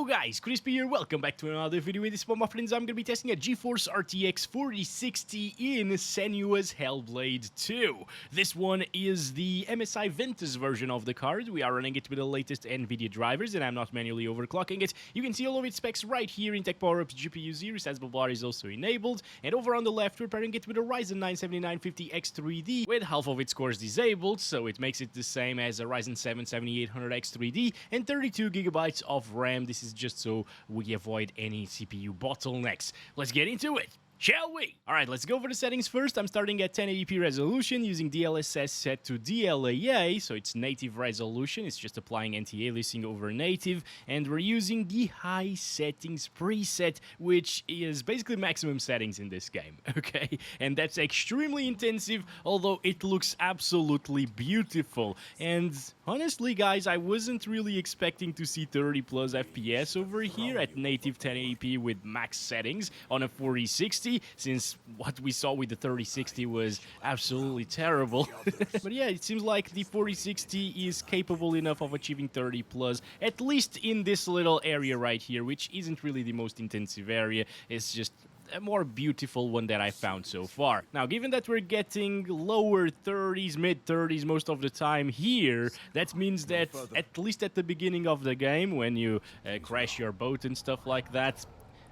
guys, Crispy here, welcome back to another video. In this one, my friends, I'm going to be testing a GeForce RTX 4060 in Senua's Hellblade II. This one is the MSI Ventus version of the card. We are running it with the latest Nvidia drivers, and I'm not manually overclocking it. You can see all of its specs right here in Tech Power Ups GPU 0. Resizable bar is also enabled, and over on the left, we're pairing it with a Ryzen 9 7950X3D with half of its cores disabled, so it makes it the same as a Ryzen 7 7800X3D and 32GB of RAM. This is just so we avoid any CPU bottlenecks. Let's get into it, shall we? Alright, let's go for the settings first. I'm starting at 1080p resolution using DLSS set to DLAA, so it's native resolution. It's just applying anti-aliasing over native, and we're using the high settings preset, which is basically maximum settings in this game, okay? And that's extremely intensive, although it looks absolutely beautiful. And honestly, guys, I wasn't really expecting to see 30 plus FPS over here at native 1080p with max settings on a 4060. Since what we saw with the 3060 was absolutely terrible. But yeah, it seems like the 4060 is capable enough of achieving 30 plus, at least in this little area right here, which isn't really the most intensive area. It's just a more beautiful one that I found so far. Now, given that we're getting lower 30s, mid 30s most of the time here, that means that at least at the beginning of the game, when you crash your boat and stuff like that,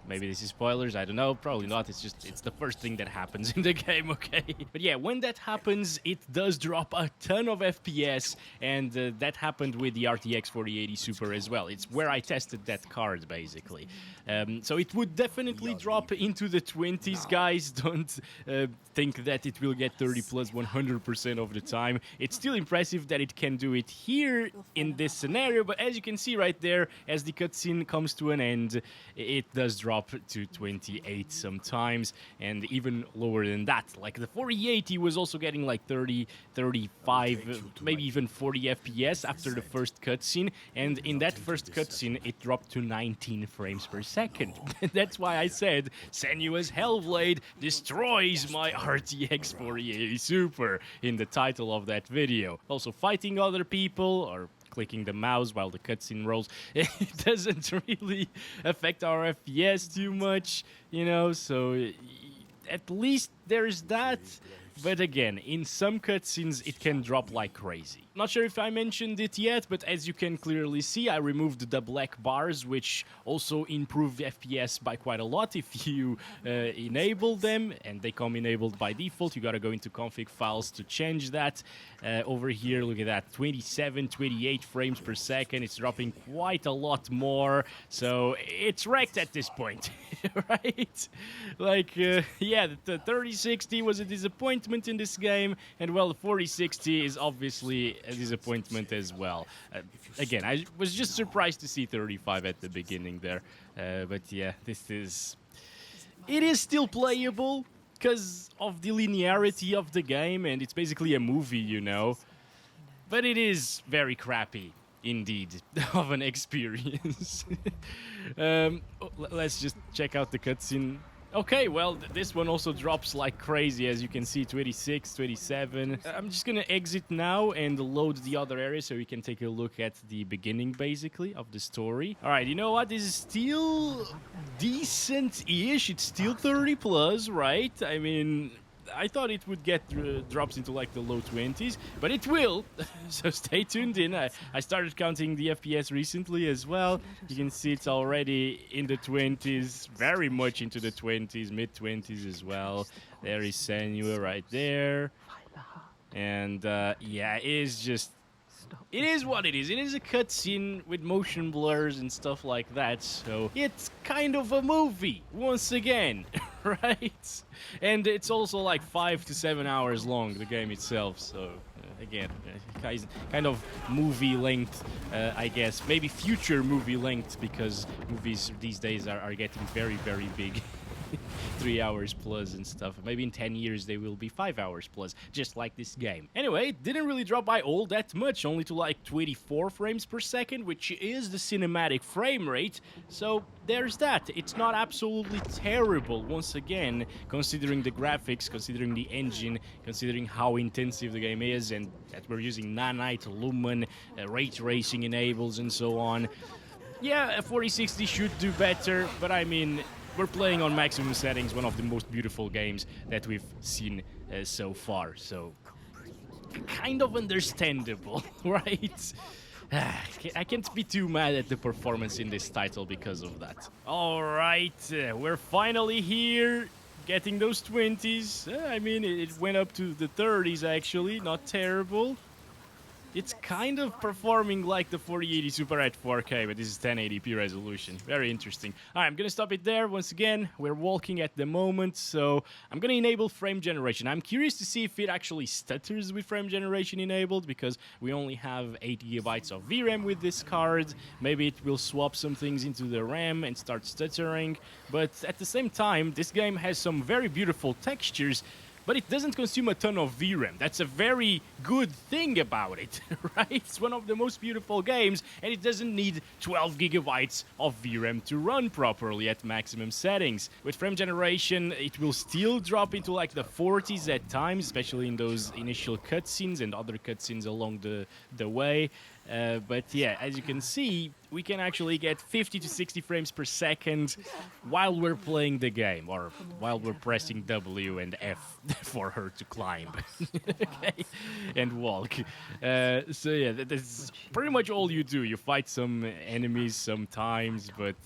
maybe this is spoilers, I don't know, probably not, it's the first thing that happens in the game, okay? But yeah, when that happens, it does drop a ton of FPS, and that happened with the RTX 4080 Super as well. It's where I tested that card, basically. So it would definitely drop into the 20s, guys. Don't think that it will get 30 plus 100% of the time. It's still impressive that it can do it here in this scenario, but as you can see right there, as the cutscene comes to an end, it does drop to 28 sometimes, and even lower than that. Like the 4080 was also getting like 30, 35, maybe even 40 FPS after the first cutscene, and in that first cutscene it dropped to 19 frames per second. That's why I said Senua's Hellblade destroys my RTX 4080 Super in the title of that video. Also, fighting other people or clicking the mouse while the cutscene rolls, it doesn't really affect our FPS too much, you know, so at least there's that. But again, in some cutscenes it can drop like crazy. Not sure if I mentioned it yet, but as you can clearly see, I removed the black bars, which also improve FPS by quite a lot if you enable them, and they come enabled by default. You gotta go into config files to change that. Over here, look at that, 27, 28 frames per second. It's dropping quite a lot more, so it's wrecked at this point, right? Like, yeah, the 3060 was a disappointment in this game, and well, the 4060 is obviously a disappointment as well. Again, I was just surprised to see 35 at the beginning there, but yeah, it is still playable because of the linearity of the game, and it's basically a movie, you know, but it is very crappy indeed of an experience. Let's just check out the cutscene. Okay, well, this one also drops like crazy, as you can see, 26, 27. I'm just gonna exit now and load the other area so we can take a look at the beginning, basically, of the story. Alright, you know what? This is still decent-ish. It's still 30 plus, right? I mean, I thought it would get drops into like the low 20s, but it will, so stay tuned in. I started counting the FPS recently as well. You can see it's already in the 20s, very much into the 20s, mid-20s as well. There is Senua right there. And yeah, it is what it is. It is a cutscene with motion blurs and stuff like that, so it's kind of a movie, once again, right? And it's also like 5 to 7 hours long, the game itself, so again, kind of movie length, I guess. Maybe future movie length, because movies these days are getting very, very big. 3 hours plus and stuff. Maybe in 10 years they will be 5 hours plus, just like this game. Anyway, it didn't really drop by all that much, only to like 24 frames per second, which is the cinematic frame rate, so there's that. It's not absolutely terrible, once again, considering the graphics, considering the engine, considering how intensive the game is, and that we're using nanite, lumen, ray tracing enables, and so on. Yeah, a 4060 should do better, but I mean, we're playing on maximum settings, one of the most beautiful games that we've seen so far, so kind of understandable, right? I can't be too mad at the performance in this title because of that. Alright, we're finally here, getting those 20s. I mean, it went up to the 30s actually, not terrible. It's kind of performing like the 4080 Super at 4K, but this is 1080p resolution. Very interesting. Alright, I'm gonna stop it there. Once again, we're walking at the moment, so I'm gonna enable frame generation. I'm curious to see if it actually stutters with frame generation enabled, because we only have 8 GB of VRAM with this card. Maybe it will swap some things into the RAM and start stuttering, but at the same time, this game has some very beautiful textures, but it doesn't consume a ton of VRAM. That's a very good thing about it, right? It's one of the most beautiful games, and it doesn't need 12 gigabytes of VRAM to run properly at maximum settings. With frame generation, it will still drop into like the 40s at times, especially in those initial cutscenes and other cutscenes along the way. But yeah, as you can see, we can actually get 50 to 60 frames per second while we're playing the game, or while we're pressing W and F for her to climb okay, and walk. So yeah, that's pretty much all you do. You fight some enemies sometimes, but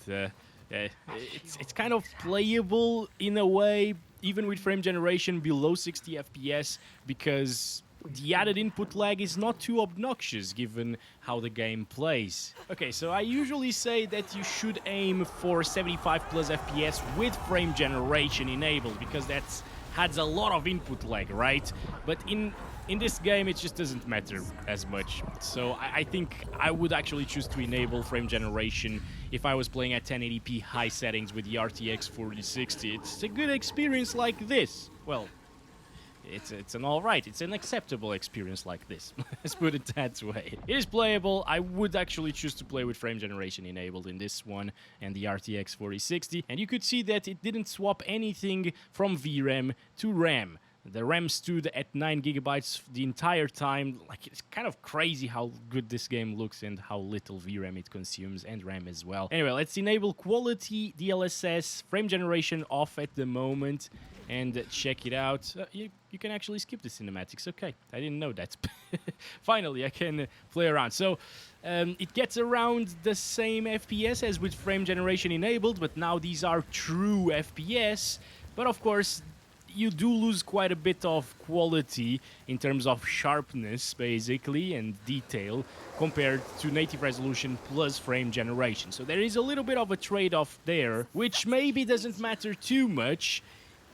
it's kind of playable in a way, even with frame generation below 60 FPS, because the added input lag is not too obnoxious given how the game plays. Okay, so I usually say that you should aim for 75 plus FPS with frame generation enabled, because that adds a lot of input lag, right? But in this game, it just doesn't matter as much. So I think I would actually choose to enable frame generation if I was playing at 1080p high settings with the RTX 4060. It's a good experience like this. Well, it's an alright, it's an acceptable experience like this. Let's put it that way. It is playable. I would actually choose to play with frame generation enabled in this one and the RTX 4060. And you could see that it didn't swap anything from VRAM to RAM. The RAM stood at 9 gigabytes the entire time. Like, it's kind of crazy how good this game looks and how little VRAM it consumes, and RAM as well. Anyway, let's enable quality DLSS frame generation off at the moment and check it out. You can actually skip the cinematics. Okay, I didn't know that. Finally, I can play around. So it gets around the same FPS as with frame generation enabled, but now these are true FPS. But of course, you do lose quite a bit of quality in terms of sharpness, basically, and detail compared to native resolution plus frame generation. So there is a little bit of a trade-off there, which maybe doesn't matter too much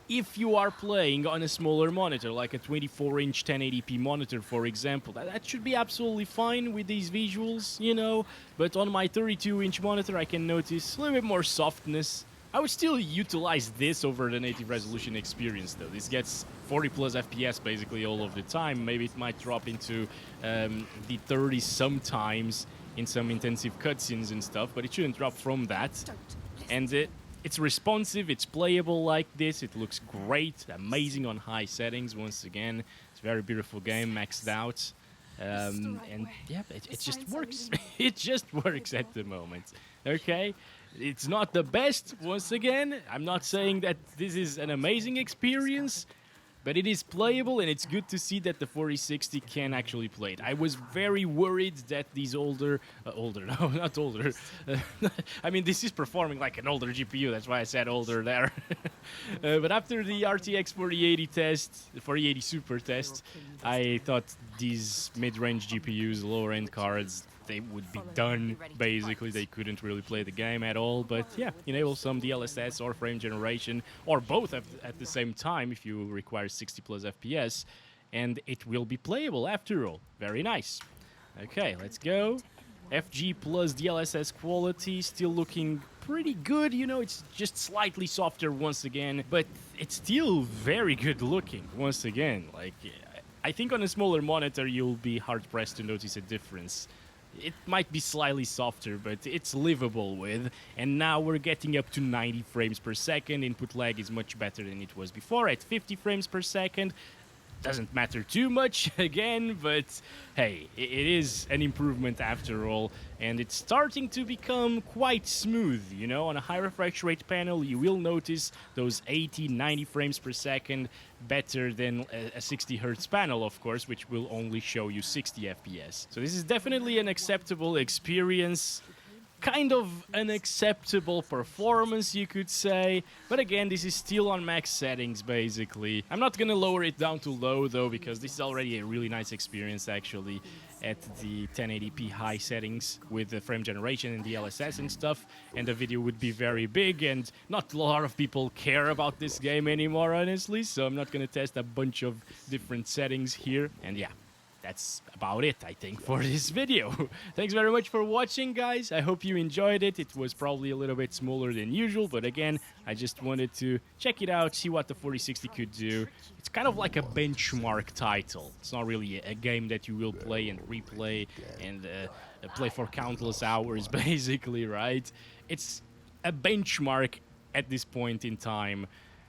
if you are playing on a smaller monitor, like a 24-inch 1080p monitor, for example. That should be absolutely fine with these visuals, you know, but on my 32-inch monitor I can notice a little bit more softness. I would still utilize this over the native resolution experience, though. This gets 40 plus FPS basically all of the time. Maybe it might drop into the 30s sometimes in some intensive cutscenes and stuff, but it shouldn't drop from that. And it's responsive, it's playable like this, it looks great, amazing on high settings once again. It's a very beautiful game, maxed out. And yeah, it just works. It just works at the moment. Okay? It's not the best, once again. I'm not saying that this is an amazing experience, but it is playable, and it's good to see that the 4060 can actually play it. I was very worried that these no, not older. I mean, this is performing like an older GPU, that's why I said older there. But after the RTX 4080 test, the 4080 Super test, I thought these mid-range GPUs, lower-end cards, they would be done, basically. They couldn't really play the game at all, but yeah, enable some DLSS or frame generation, or both at the same time if you require 60 plus FPS, and it will be playable after all. Very nice. Okay, let's go. FG plus DLSS quality, still looking pretty good, you know, it's just slightly softer once again, but it's still very good looking once again. Like, I think on a smaller monitor you'll be hard-pressed to notice a difference. It might be slightly softer, but it's livable with. And now we're getting up to 90 frames per second. Input lag is much better than it was before at 50 frames per second. doesn't matter too much again, but hey, it is an improvement after all, and it's starting to become quite smooth, you know. On a high refresh rate panel, you will notice those 80, 90 frames per second better than a 60 Hz panel, of course, which will only show you 60 FPS. So this is definitely an acceptable experience. Kind of an acceptable performance, you could say, but again, this is still on max settings basically. I'm not gonna lower it down to low though, because this is already a really nice experience actually at the 1080p high settings with the frame generation and DLSS and stuff, and the video would be very big, and not a lot of people care about this game anymore, honestly, so I'm not gonna test a bunch of different settings here, and yeah. That's about it, I think, for this video. Thanks very much for watching, guys. I hope you enjoyed it. It was probably a little bit smaller than usual, but again, I just wanted to check it out, see what the 4060 could do. It's kind of like a benchmark title. It's not really a game that you will play and replay and play for countless hours, basically, right? It's a benchmark at this point in time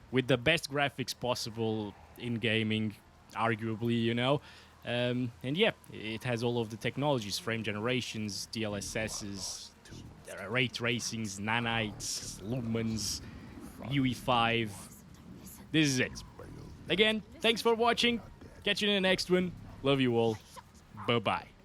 with the best graphics possible in gaming, arguably, you know. And yeah, it has all of the technologies, frame generations, DLSSs, ray tracings, nanites, lumens, UE5. This is it. Again, thanks for watching. Catch you in the next one. Love you all. Bye-bye.